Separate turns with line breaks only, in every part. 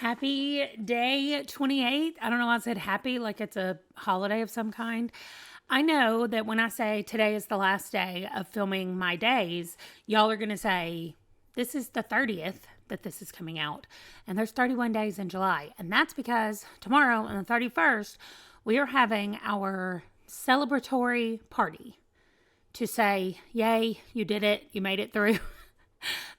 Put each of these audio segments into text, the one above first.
Happy day 28. I don't know why I said happy like it's a holiday of some kind. I know that when I say today is the last day of filming my days, y'all are going to say this is the 30th that this is coming out. And there's 31 days in July. And that's because tomorrow on the 31st, we are having our celebratory party to say, yay, you did it. You made it through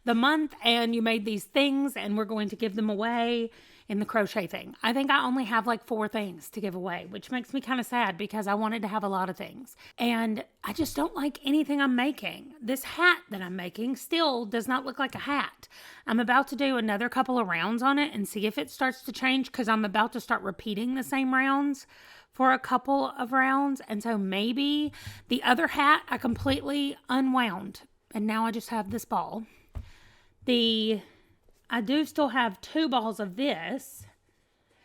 the month and you made these things and we're going to give them away in the crochet thing. I think I only have like 4 things to give away, which makes me kind of sad because I wanted to have a lot of things. And I just don't like anything I'm making. This hat that I'm making still does not look like a hat. I'm about to do another couple of rounds on it and see if it starts to change because I'm about to start repeating the same rounds for a couple of rounds. And so maybe the other hat I completely unwound. And now I just have this ball. I do still have 2 balls of this.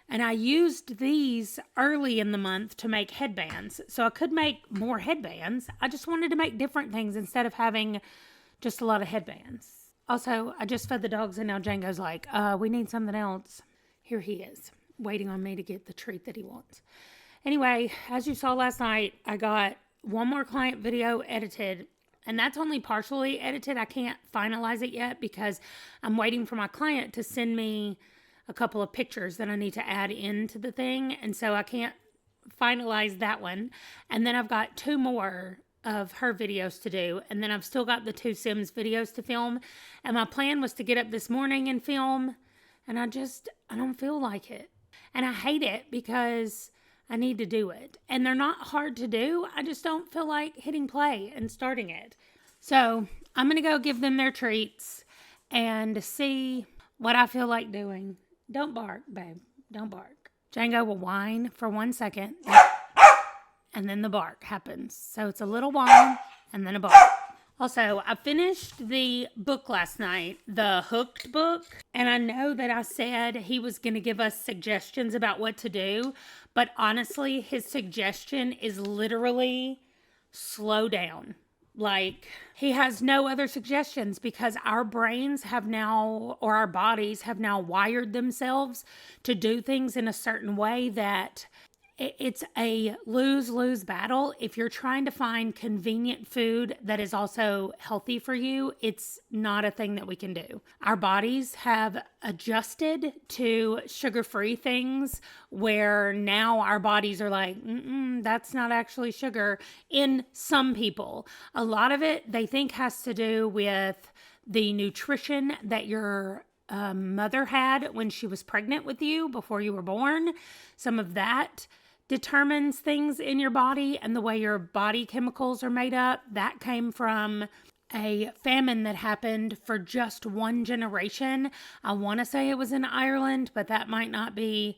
And I used these early in the month to make headbands. So I could make more headbands. I just wanted to make different things instead of having just a lot of headbands. Also, I just fed the dogs and now Django's like, we need something else. Here he is, waiting on me to get the treat that he wants. Anyway, as you saw last night, I got one more client video edited. And that's only partially edited. I can't finalize it yet because I'm waiting for my client to send me a couple of pictures that I need to add into the thing. And so I can't finalize that one. And then I've got 2 more of her videos to do. And then I've still got the 2 Sims videos to film. And my plan was to get up this morning and film. And I don't feel like it. And I hate it because I need to do it. And they're not hard to do. I just don't feel like hitting play and starting it. So I'm going to go give them their treats and see what I feel like doing. Don't bark, babe. Don't bark. Django will whine for 1 second. And then the bark happens. So it's a little whine and then a bark. Also, I finished the book last night, the Hooked book, and I know that I said he was going to give us suggestions about what to do, but honestly, his suggestion is literally slow down. Like, he has no other suggestions because our brains have now, or our bodies have now wired themselves to do things in a certain way that it's a lose-lose battle. If you're trying to find convenient food that is also healthy for you, it's not a thing that we can do. Our bodies have adjusted to sugar-free things where now our bodies are like, that's not actually sugar in some people. A lot of it they think has to do with the nutrition that your mother had when she was pregnant with you before you were born. Some of that determines things in your body and the way your body chemicals are made up. That came from a famine that happened for just 1 generation. I want to say it was in Ireland, but that might not be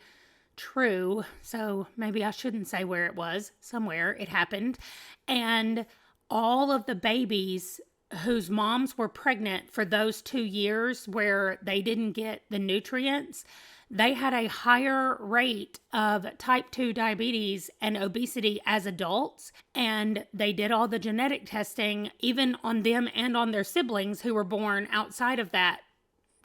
true. So maybe I shouldn't say where it was. Somewhere it happened. And all of the babies whose moms were pregnant for those 2 years where they didn't get the nutrients, they had a higher rate of type 2 diabetes and obesity as adults. And they did all the genetic testing, even on them and on their siblings who were born outside of that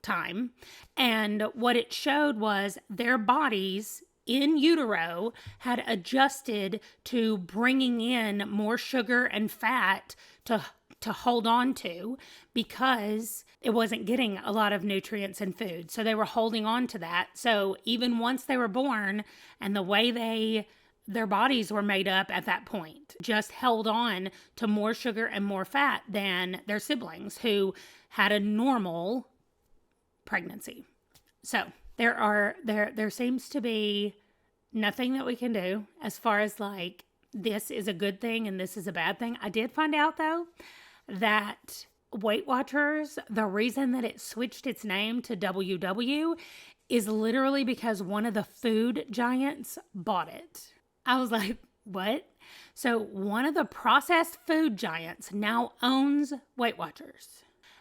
time. And what it showed was their bodies in utero had adjusted to bringing in more sugar and fat to hold on to because it wasn't getting a lot of nutrients and food. So they were holding on to that. So even once they were born and the way their bodies were made up at that point, just held on to more sugar and more fat than their siblings who had a normal pregnancy. So there seems to be nothing that we can do as far as like this is a good thing and this is a bad thing. I did find out though that Weight Watchers, the reason that it switched its name to WW is literally because one of the food giants bought it. I was like, what? So one of the processed food giants now owns Weight Watchers.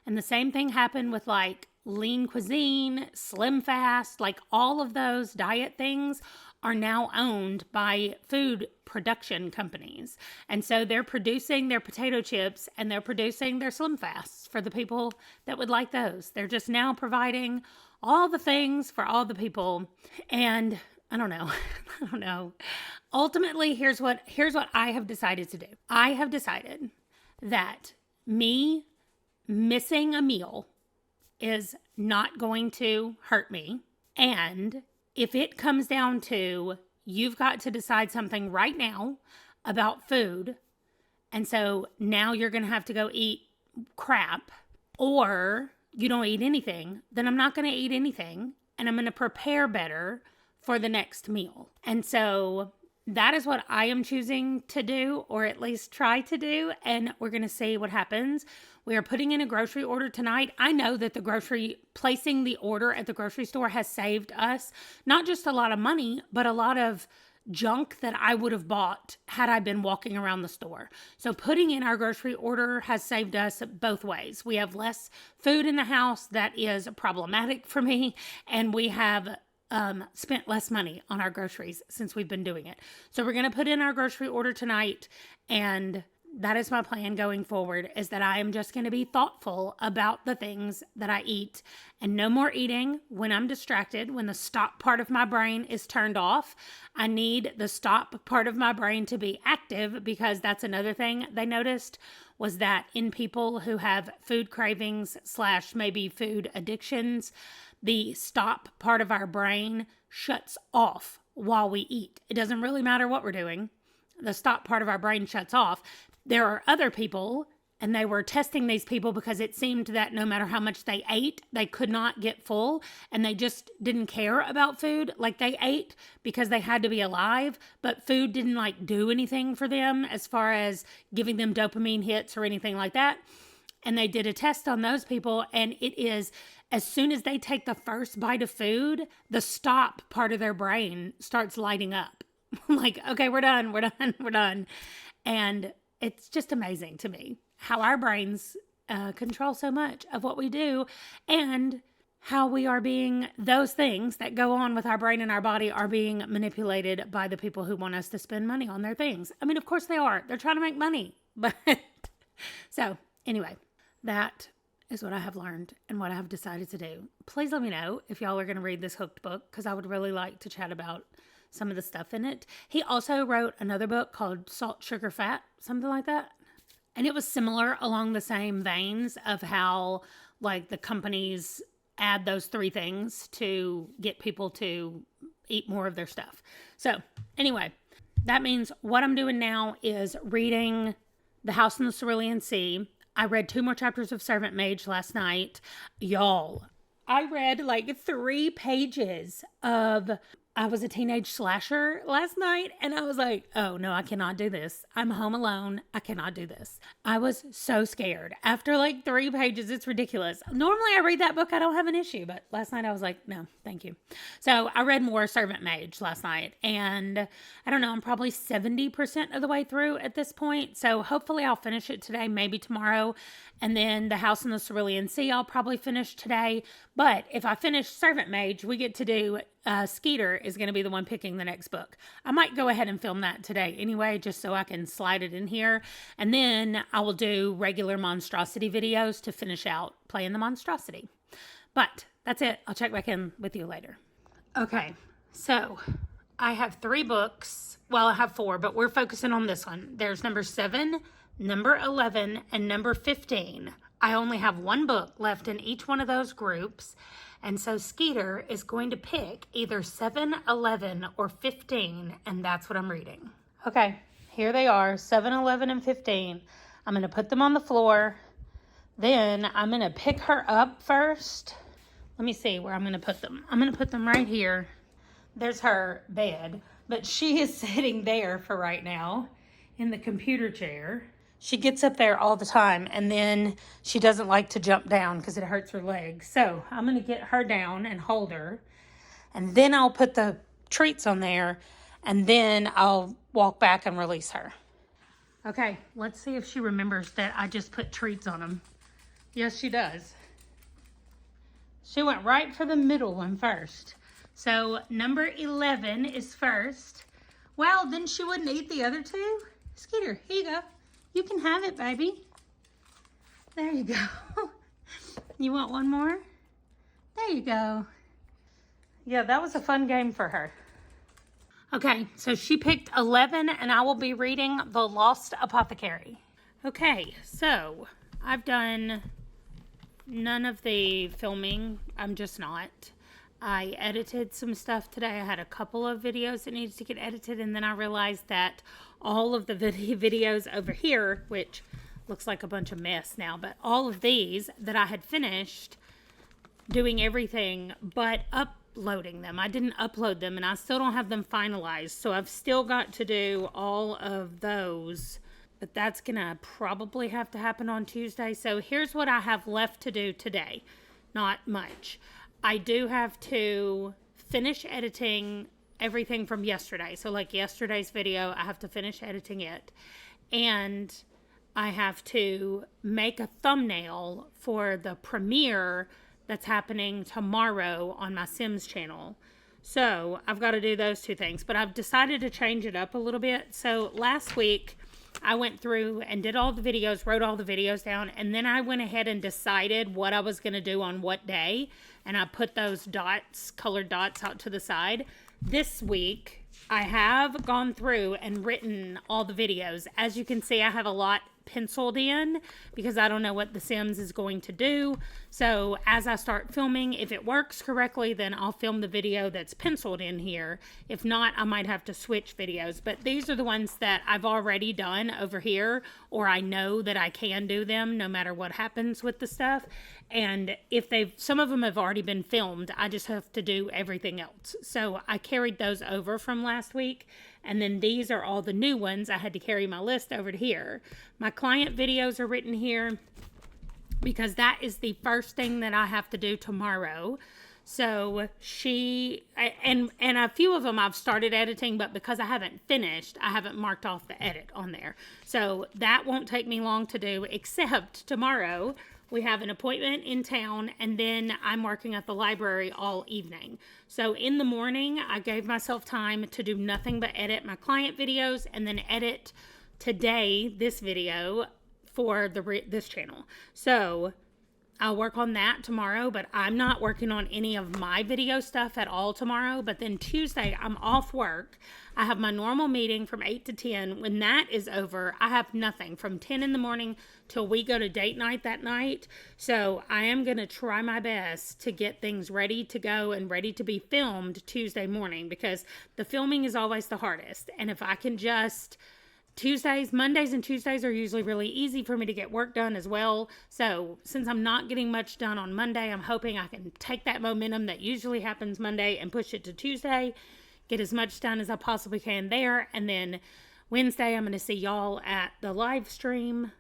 And the same thing happened with like Lean Cuisine, Slim Fast, like all of those diet things are now owned by food production companies. And so they're producing their potato chips and they're producing their Slim Fasts for the people that would like those. They're just now providing all the things for all the people. And I don't know. I don't know. Ultimately, here's what I have decided to do. I have decided that me missing a meal is not going to hurt me. And if it comes down to you've got to decide something right now about food, and so now you're going to have to go eat crap, or you don't eat anything, then I'm not going to eat anything, and I'm going to prepare better for the next meal. And so that is what I am choosing to do, or at least try to do, and we're going to see what happens. We are putting in a grocery order tonight. I know that placing the order at the grocery store has saved us not just a lot of money, but a lot of junk that I would have bought had I been walking around the store. So putting in our grocery order has saved us both ways. We have less food in the house that is problematic for me, and we have spent less money on our groceries since we've been doing it. So we're going to put in our grocery order tonight, and that is my plan going forward, is that I am just going to be thoughtful about the things that I eat, and no more eating when I'm distracted, when the stop part of my brain is turned off. I need the stop part of my brain to be active, because that's another thing they noticed, was that in people who have food cravings / maybe food addictions, the stop part of our brain shuts off while we eat. It doesn't really matter what we're doing. The stop part of our brain shuts off. There are other people, and they were testing these people because it seemed that no matter how much they ate, they could not get full, and they just didn't care about food. Like, they ate because they had to be alive, but food didn't do anything for them as far as giving them dopamine hits or anything like that. And they did a test on those people, and it is, as soon as they take the first bite of food, the stop part of their brain starts lighting up. Like, okay, we're done. And it's just amazing to me how our brains control so much of what we do, and how we are being, those things that go on with our brain and our body are being manipulated by the people who want us to spend money on their things. I mean, of course they are. They're trying to make money. But so anyway, that is what I have learned and what I have decided to do. Please let me know if y'all are going to read this Hooked book, because I would really like to chat about some of the stuff in it. He also wrote another book called Salt, Sugar, Fat, something like that. And it was similar along the same veins of how the companies add those 3 things to get people to eat more of their stuff. So anyway, that means what I'm doing now is reading The House in the Cerulean Sea. I read 2 more chapters of Servant Mage last night. Y'all, I read 3 pages of I Was a Teenage Slasher last night, and I was like, oh no, I cannot do this. I'm home alone. I cannot do this. I was so scared. After 3 pages, it's ridiculous. Normally I read that book, I don't have an issue, but last night I was like, no, thank you. So I read more Servant Mage last night, and I don't know, I'm probably 70% of the way through at this point. So hopefully I'll finish it today, maybe tomorrow. And then The House in the Cerulean Sea, I'll probably finish today. But if I finish Servant Mage, we get to do Skeeter is going to be the one picking the next book. I might go ahead and film that today anyway, just so I can slide it in here. And then I will do regular monstrosity videos to finish out playing the monstrosity. But that's it. I'll check back in with you later. Okay, so I have 3 books. Well, I have 4, but we're focusing on this one. There's number 7, number 11, and number 15. I only have 1 book left in each one of those groups. And so Skeeter is going to pick either 7, 11, or 15, and that's what I'm reading. Okay, here they are, 7, 11, and 15. I'm going to put them on the floor. Then I'm going to pick her up first. Let me see where I'm going to put them. I'm going to put them right here. There's her bed, but she is sitting there for right now in the computer chair. She gets up there all the time, and then she doesn't like to jump down because it hurts her legs. So I'm going to get her down and hold her, and then I'll put the treats on there, and then I'll walk back and release her. Okay, let's see if she remembers that I just put treats on them. Yes, she does. She went right for the middle one first. So number 11 is first. Well, then she wouldn't eat the other 2. Skeeter, here you go. You can have it, baby. There you go. You want one more? There you go. Yeah, that was a fun game for her. Okay, so she picked 11, and I will be reading The Lost Apothecary. Okay, so I've done none of the filming. I'm just not. I edited some stuff today. I had a couple of videos that needed to get edited, and then I realized that all of the videos over here, which looks like a bunch of mess now, but all of these that I had finished doing everything but uploading them. I didn't upload them, and I still don't have them finalized, so I've still got to do all of those, but that's gonna probably have to happen on Tuesday. So here's what I have left to do today. Not much. I do have to finish editing everything from yesterday. So like yesterday's video, I have to finish editing it. And I have to make a thumbnail for the premiere that's happening tomorrow on my Sims channel. So I've got to do those two things. But I've decided to change it up a little bit. So last week, I went through and did all the videos, wrote all the videos down, and then I went ahead and decided what I was going to do on what day, and I put those dots, colored dots, out to the side. This week, I have gone through and written all the videos. As you can see, I have a lot penciled in because I don't know what The Sims is going to do. So as I start filming, if it works correctly, then I'll film the video that's penciled in here. If not, I might have to switch videos. But these are the ones that I've already done over here, or I know that I can do them no matter what happens with the stuff. And if some of them have already been filmed, I just have to do everything else. So I carried those over from last week. And then these are all the new ones. I had to carry my list over to here. My client videos are written here because that is the first thing that I have to do tomorrow. So and a few of them I've started editing, but because I haven't finished, I haven't marked off the edit on there. So that won't take me long to do, except tomorrow we have an appointment in town, and then I'm working at the library all evening. So in the morning, I gave myself time to do nothing but edit my client videos and then edit today, this video, for this channel. So I'll work on that tomorrow, but I'm not working on any of my video stuff at all tomorrow. But then Tuesday, I'm off work. I have my normal meeting from 8 to 10. When that is over, I have nothing from 10 in the morning till we go to date night that night. So I am going to try my best to get things ready to go and ready to be filmed Tuesday morning, because the filming is always the hardest. And if I can just... Mondays and Tuesdays are usually really easy for me to get work done as well. So since I'm not getting much done on Monday, I'm hoping I can take that momentum that usually happens Monday and push it to Tuesday, get as much done as I possibly can there. And then Wednesday, I'm going to see y'all at the live stream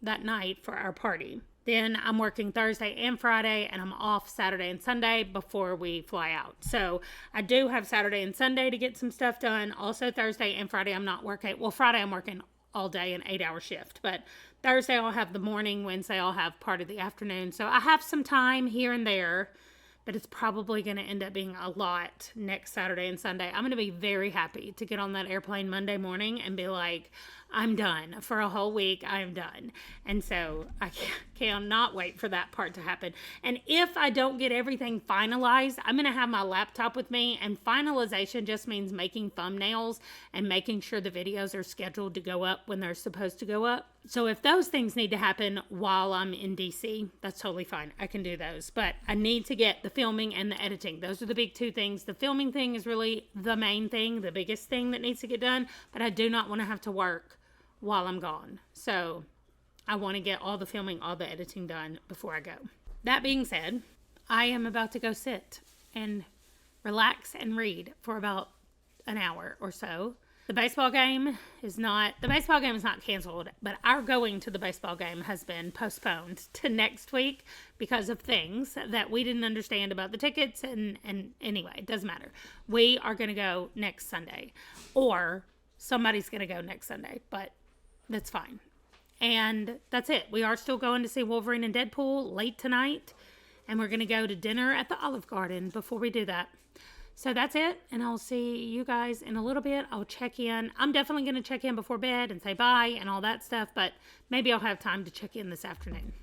that night for our party. Then I'm working Thursday and Friday, and I'm off Saturday and Sunday before we fly out. So I do have Saturday and Sunday to get some stuff done. Also Thursday and Friday I'm not working. Well, Friday I'm working all day, an 8-hour shift. But Thursday I'll have the morning. Wednesday I'll have part of the afternoon. So I have some time here and there, but it's probably going to end up being a lot next Saturday and Sunday. I'm going to be very happy to get on that airplane Monday morning and be like, I'm done. For a whole week, I'm done. And so I cannot wait for that part to happen. And if I don't get everything finalized, I'm going to have my laptop with me. And finalization just means making thumbnails and making sure the videos are scheduled to go up when they're supposed to go up. So if those things need to happen while I'm in DC, that's totally fine. I can do those. But I need to get the filming and the editing. Those are the big two things. The filming thing is really the main thing, the biggest thing that needs to get done. But I do not want to have to work while I'm gone. So I want to get all the filming, all the editing done before I go. That being said, I am about to go sit and relax and read for about an hour or so. The baseball game is not canceled, but our going to the baseball game has been postponed to next week because of things that we didn't understand about the tickets. And anyway, it doesn't matter. We are going to go next Sunday, or somebody's going to go next Sunday, but that's fine. And that's it. We are still going to see Wolverine and Deadpool late tonight, and we're going to go to dinner at the Olive Garden before we do that. So that's it, and I'll see you guys in a little bit. I'll check in. I'm definitely going to check in before bed and say bye and all that stuff, but maybe I'll have time to check in this afternoon.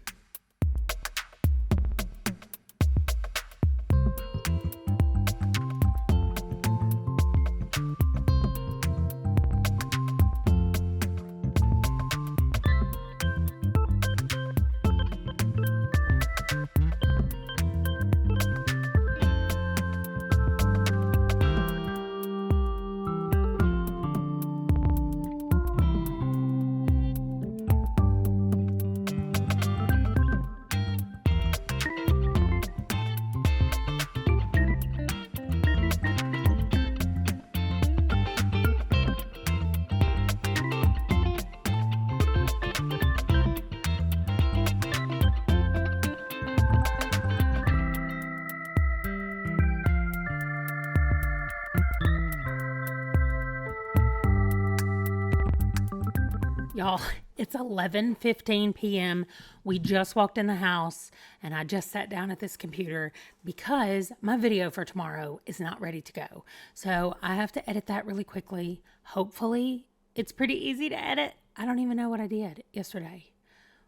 Y'all, it's 11:15 p.m. We just walked in the house and I just sat down at this computer because my video for tomorrow is not ready to go. So I have to edit that really quickly. Hopefully it's pretty easy to edit. I don't even know what I did yesterday.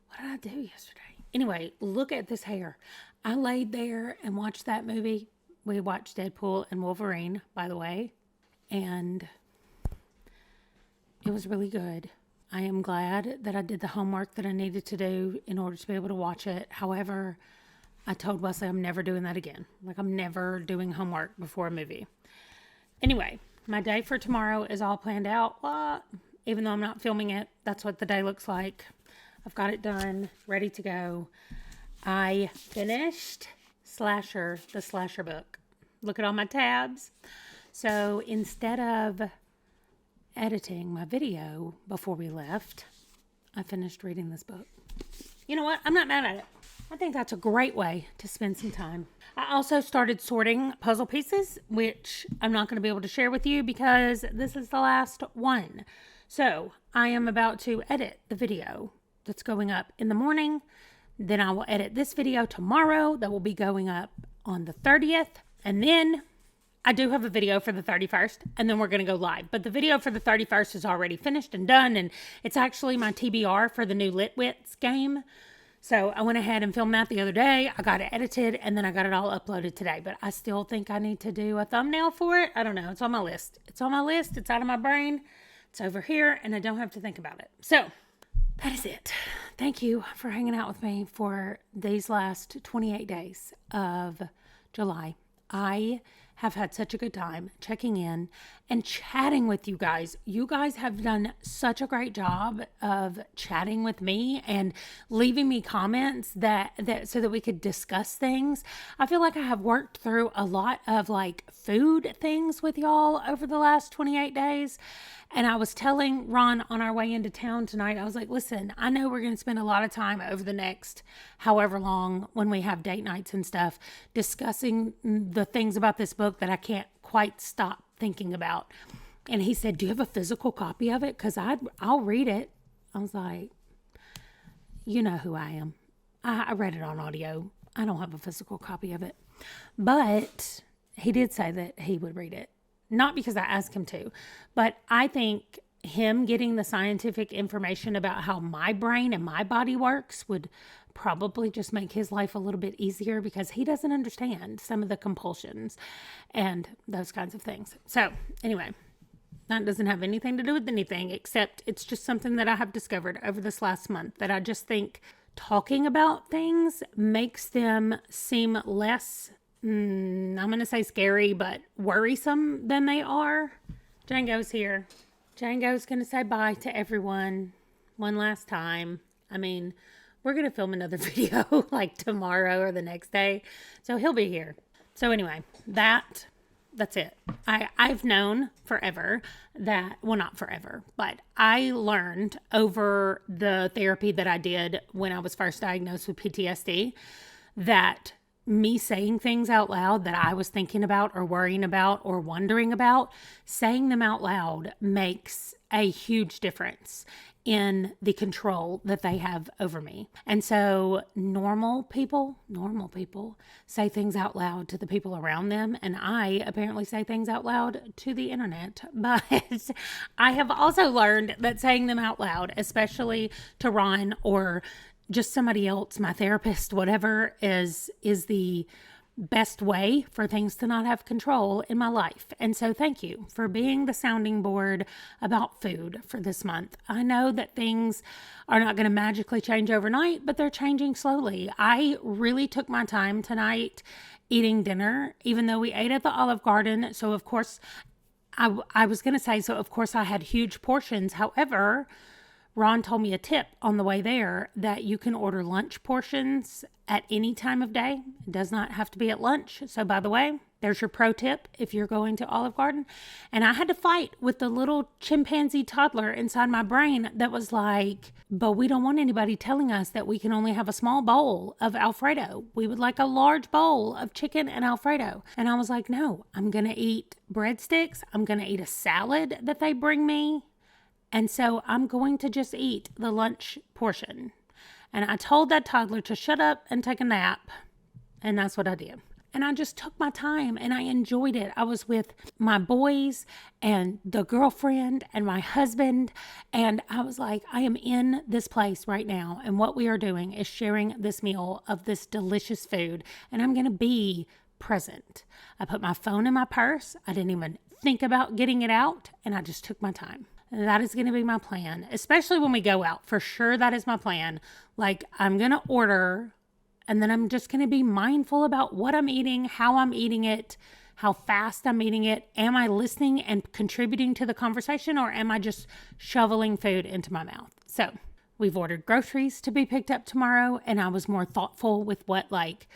What did I do yesterday? Anyway, look at this hair. I laid there and watched that movie. We watched Deadpool and Wolverine, by the way, and it was really good. I am glad that I did the homework that I needed to do in order to be able to watch it. However, I told Wesley I'm never doing that again. Like, I'm never doing homework before a movie. Anyway, my day for tomorrow is all planned out. Well, even though I'm not filming it, that's what the day looks like. I've got it done, ready to go. I finished the Slasher book. Look at all my tabs. So instead of editing my video before we left, I finished reading this book. You know what? I'm not mad at it. I think that's a great way to spend some time. I also started sorting puzzle pieces, which I'm not going to be able to share with you because this is the last one. So I am about to edit the video that's going up in the morning. Then I will edit this video tomorrow that will be going up on the 30th. And then I do have a video for the 31st, and then we're going to go live. But the video for the 31st is already finished and done, and it's actually my TBR for the new Litwits game. So I went ahead and filmed that the other day. I got it edited, and then I got it all uploaded today. But I still think I need to do a thumbnail for it. I don't know. It's on my list. It's on my list. It's out of my brain. It's over here, and I don't have to think about it. So that is it. Thank you for hanging out with me for these last 28 days of July. I have had such a good time checking in and chatting with you guys. You guys have done such a great job of chatting with me and leaving me comments that so that we could discuss things. I feel like I have worked through a lot of like food things with y'all over the last 28 days. And I was telling Ron on our way into town tonight, I was like, listen, I know we're going to spend a lot of time over the next however long when we have date nights and stuff discussing the things about this book that I can't quite stop thinking about. And he said, do you have a physical copy of it? Because I'll read it. I was like, you know who I am. I read it on audio. I don't have a physical copy of it. But he did say that he would read it. Not because I asked him to, but I think him getting the scientific information about how my brain and my body works would probably just make his life a little bit easier because he doesn't understand some of the compulsions and those kinds of things. So anyway, that doesn't have anything to do with anything except it's just something that I have discovered over this last month that I just think talking about things makes them seem less I'm going to say scary, but worrisome than they are. Django's here. Django's going to say bye to everyone one last time. I mean, we're going to film another video like tomorrow or the next day. So he'll be here. So anyway, that's it. I've known forever that, well, not forever, but I learned over the therapy that I did when I was first diagnosed with PTSD that me saying things out loud that I was thinking about or worrying about or wondering about, saying them out loud makes a huge difference in the control that they have over me. And so normal people say things out loud to the people around them. And I apparently say things out loud to the internet. But I have also learned that saying them out loud, especially to Ron or just somebody else, my therapist, whatever, is the best way for things to not have control in my life. And so thank you for being the sounding board about food for this month. I know that things are not going to magically change overnight, but they're changing slowly. I really took my time tonight eating dinner, even though we ate at the Olive Garden. So of course, I was going to say, so of course I had huge portions. However, Ron told me a tip on the way there that you can order lunch portions at any time of day. It does not have to be at lunch. So by the way, there's your pro tip if you're going to Olive Garden. And I had to fight with the little chimpanzee toddler inside my brain that was like, but we don't want anybody telling us that we can only have a small bowl of Alfredo. We would like a large bowl of chicken and Alfredo. And I was like, no, I'm going to eat breadsticks. I'm going to eat a salad that they bring me. And so I'm going to just eat the lunch portion. And I told that toddler to shut up and take a nap. And that's what I did. And I just took my time and I enjoyed it. I was with my boys and the girlfriend and my husband. And I was like, I am in this place right now. And what we are doing is sharing this meal of this delicious food. And I'm going to be present. I put my phone in my purse. I didn't even think about getting it out. And I just took my time. That is going to be my plan, especially when we go out. For sure, that is my plan. Like, I'm going to order, and then I'm just going to be mindful about what I'm eating, how I'm eating it, how fast I'm eating it. Am I listening and contributing to the conversation, or am I just shoveling food into my mouth? So we've ordered groceries to be picked up tomorrow, and I was more thoughtful with what, like,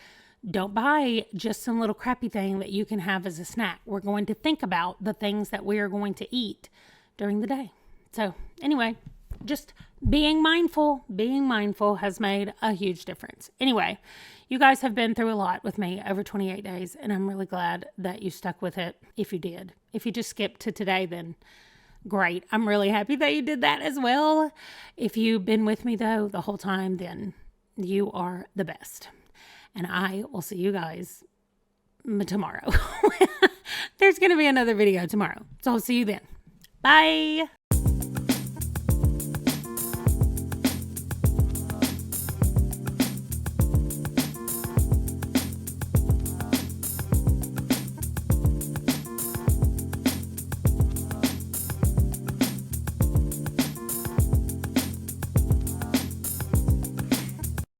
don't buy just some little crappy thing that you can have as a snack. We're going to think about the things that we are going to eat during the day. So anyway, just being mindful has made a huge difference. Anyway, you guys have been through a lot with me over 28 days, and I'm really glad that you stuck with it if you did. If you just skipped to today, then great. I'm really happy that you did that as well. If you've been with me, though, the whole time, then you are the best. And I will see you guys tomorrow. There's going to be another video tomorrow, so I'll see you then. Bye.